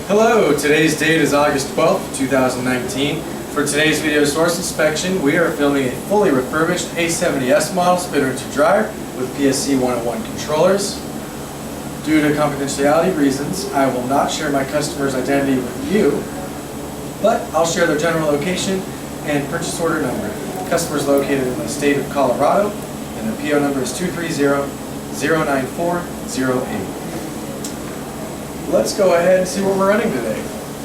Hello, today's date is August 12th, 2019. For today's video source inspection, we are filming a fully refurbished A70S model splitter to dryer with PSC 101 controllers. Due to confidentiality reasons, I will not share my customer's identity with you, but I'll share their general location and purchase order number. The customer is located in the state of Colorado, and the PO number is 230-09408. Let's go ahead and see what we're running today.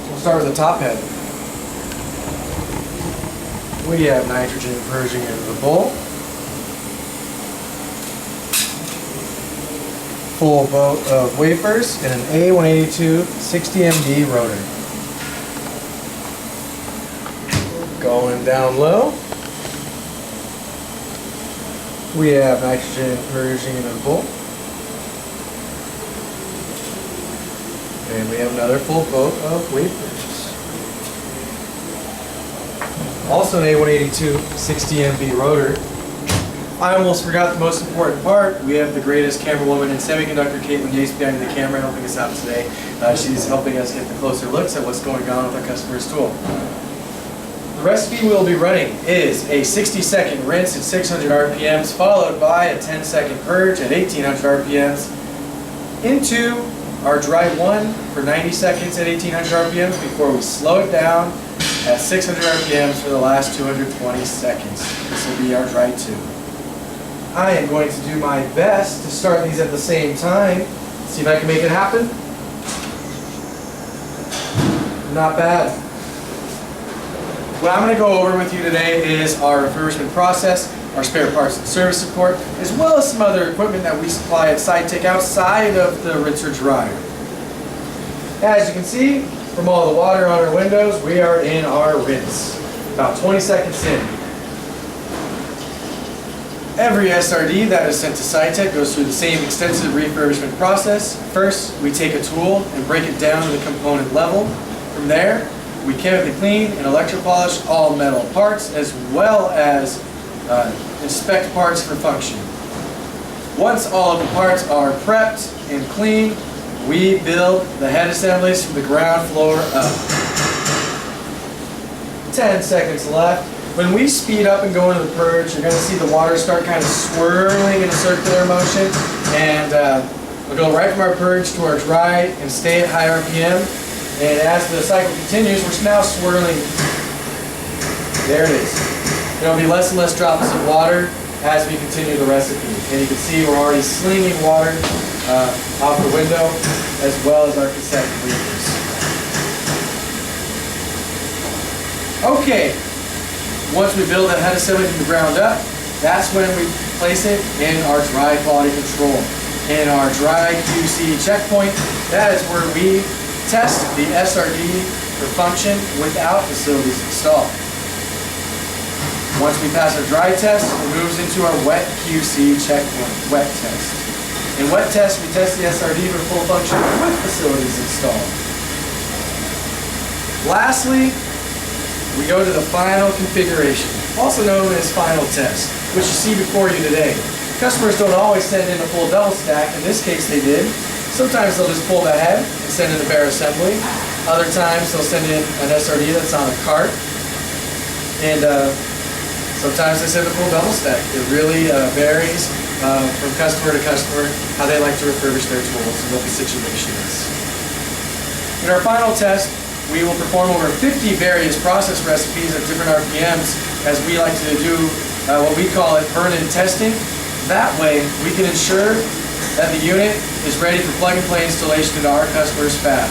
We'll start with the top head. We have nitrogen purging into the bowl. Full boat of wafers and an A182 60MD rotor. Going down low. We have nitrogen purging into the bowl. And we have another full boat of wafers. Also an A182 60MB rotor. I almost forgot the most important part. We have the greatest camera woman in semiconductor, Caitlin Yates, behind the camera helping us out today. She's helping us get the closer looks at what's going on with our customer's tool. The recipe we'll be running is a 60-second rinse at 600 RPMs followed by a 10-second purge at 1800 RPMs into our dry one for 90 seconds at 1800 RPMs before we slow it down at 600 RPMs for the last 220 seconds. This will be our dry two. I am going to do my best to start these at the same time. See if I can make it happen. Not bad. What I'm going to go over with you today is our refurbishment process, our spare parts and service support, as well as some other equipment that we supply at SciTech outside of the rinser dryer. As you can see from all the water on our windows, we are in our rinse. About 20 seconds in. Every SRD that is sent to SciTech goes through the same extensive refurbishment process. First, we take a tool and break it down to the component level. From there, we chemically clean and electropolish all metal parts as well as inspect parts for function. Once all of the parts are prepped and clean, we build the head assemblies from the ground floor up. 10 seconds left. When we speed up and go into the purge, you're going to see the water start kind of swirling in a circular motion, and we'll go right from our purge to our dry and stay at high RPM. And as the cycle continues, we're now swirling. There it is. There will be less and less drops of water as we continue the recipe. And you can see we're already slinging water off the window as well as our cassette readers. Okay, once we build that head assembly from the ground up, that's when we place it in our dry quality control. In our dry QC checkpoint, that is where we test the SRD for function without facilities installed. Once we pass our dry test, it moves into our wet QC checkpoint, wet test. In wet test, we test the SRD for full function with facilities installed. Lastly, we go to the final configuration, also known as final test, which you see before you today. Customers don't always send in a full double stack. In this case, they did. Sometimes they'll just pull the head and send in the bare assembly. Other times they'll send in an SRD that's on a cart. And sometimes they send a full double stack. It really varies from customer to customer how they like to refurbish their tools and what the situation is. In our final test, we will perform over 50 various process recipes at different RPMs as we like to do what we call it burn-in testing. That way we can ensure that the unit is ready for plug-and-play installation into our customer's fab.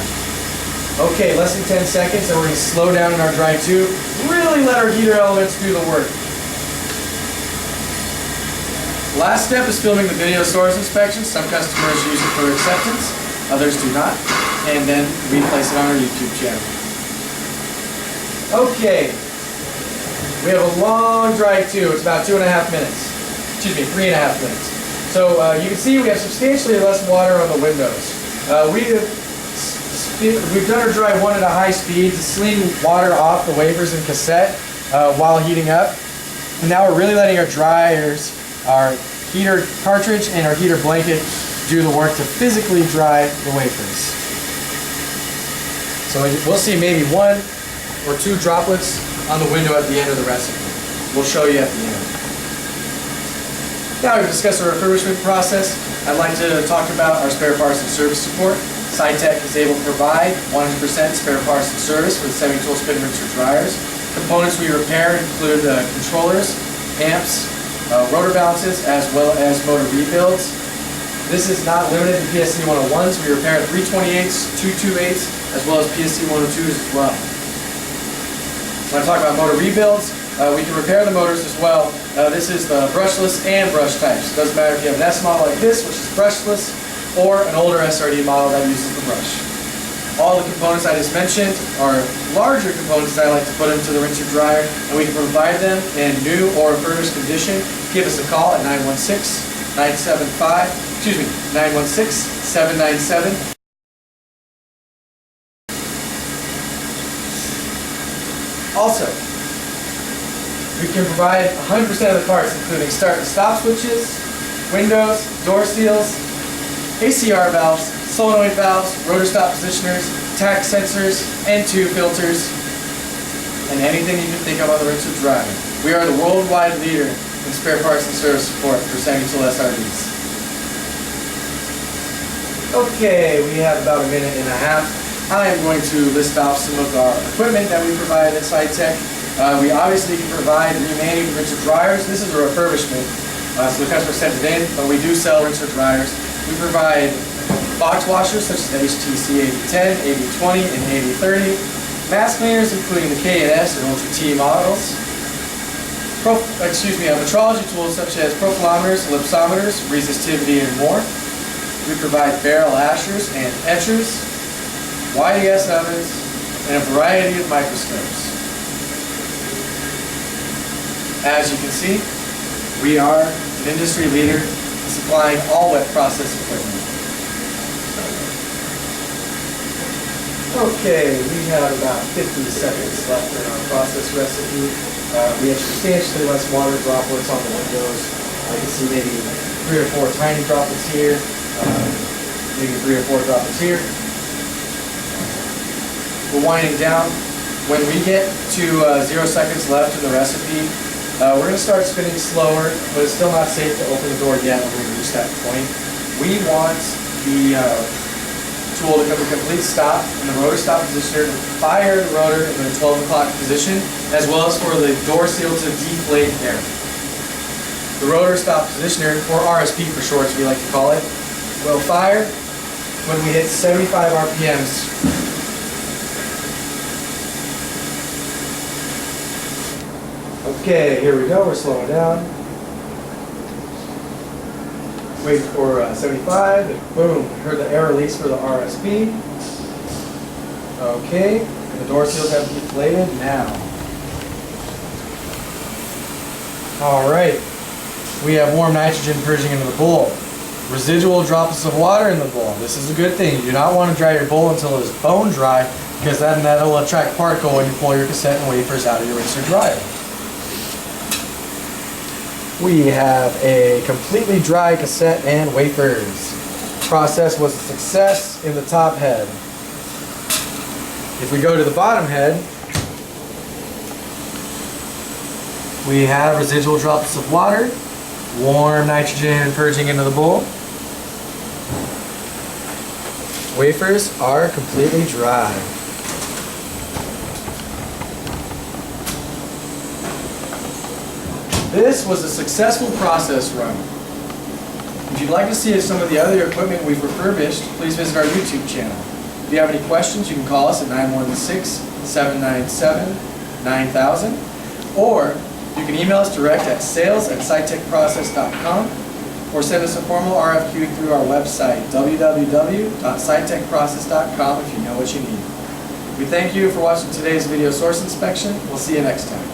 Okay, less than 10 seconds and we're going to slow down in our dry tube. Really let our heater elements do the work. Last step is filming the video source inspection. Some customers use it for acceptance, others do not. And then we place it on our YouTube channel. Okay, we have a long dry tube. It's about 2.5 minutes. Excuse me, 3.5 minutes. So you can see we have substantially less water on the windows. We've done our dry one at a high speed to sling water off the wafers and cassette while heating up. And now we're really letting our dryers, our heater cartridge and our heater blanket do the work to physically dry the wafers. So we'll see maybe 1 or 2 droplets on the window at the end of the recipe. We'll show you at the end. Now we've discussed the refurbishment process. I'd like to talk about our spare parts and service support. SciTech is able to provide 100% spare parts and service for the semi-tool spin rinser dryers. Components we repair include controllers, amps, rotor balances, as well as motor rebuilds. This is not limited to PSC 101s. We repair 328s, 228s, as well as PSC 102s as well. When I talk about motor rebuilds, we can repair the motors as well. This is the brushless and brush types. It doesn't matter if you have an S model like this, which is brushless, or an older SRD model that uses the brush. All the components I just mentioned are larger components that I like to put into the rinser dryer, and we can provide them in new or refurbished condition. Give us a call at 916-797. Also, we can provide 100% of the parts, including start and stop switches, windows, door seals, ACR valves, solenoid valves, rotor stop positioners, tack sensors, N2 filters, and anything you can think of on the rinser dryer. We are the worldwide leader in spare parts and service support for semi-tool SRDs. Okay, we have about a minute and a half. I am going to list off some of our equipment that we provide at SciTech. We obviously can provide remanning rinser dryers. This is a refurbishment, so the customer sent it in, but we do sell rinser dryers. We provide box washers such as the HTC 8010, 8020, and 8030. Mask cleaners including the K&S and Ultra T models. Metrology tools such as profilometers, ellipsometers, resistivity, and more. We provide barrel ashers and etchers, YDS ovens, and a variety of microscopes. As you can see, we are an industry leader in supplying all wet process equipment. Okay, we have about 50 seconds left in our process recipe. We have substantially less water droplets on the windows. You can see maybe 3 or 4 tiny droplets here, maybe 3 or 4 droplets here. We're winding down. When we get to 0 seconds left in the recipe, we're going to start spinning slower, but it's still not safe to open the door yet when we reach that point. We want the tool to come to complete stop and the rotor stop positioner to fire the rotor in the 12 o'clock position, as well as for the door seal to deflate air. The rotor stop positioner, or RSP for short as we like to call it, will fire when we hit 75 RPMs. Okay, here we go, we're slowing down. Wait for 75, and boom, heard the air release for the RSP. Okay, and the door seals have deflated now. Alright, we have warm nitrogen purging into the bowl. Residual droplets of water in the bowl. This is a good thing. You do not want to dry your bowl until it is bone dry, because then that'll attract particle when you pull your cassette and wafers out of your rinser dryer. We have a completely dry cassette and wafers. Process was a success in the top head. If we go to the bottom head, we have residual droplets of water, warm nitrogen purging into the bowl. Wafers are completely dry. This was a successful process run. If you'd like to see some of the other equipment we've refurbished, please visit our YouTube channel. If you have any questions, you can call us at 916-797-9000, or you can email us direct at sales@scitechprocess.com, or send us a formal RFQ through our website, www.scitechprocess.com, if you know what you need. We thank you for watching today's video source inspection. We'll see you next time.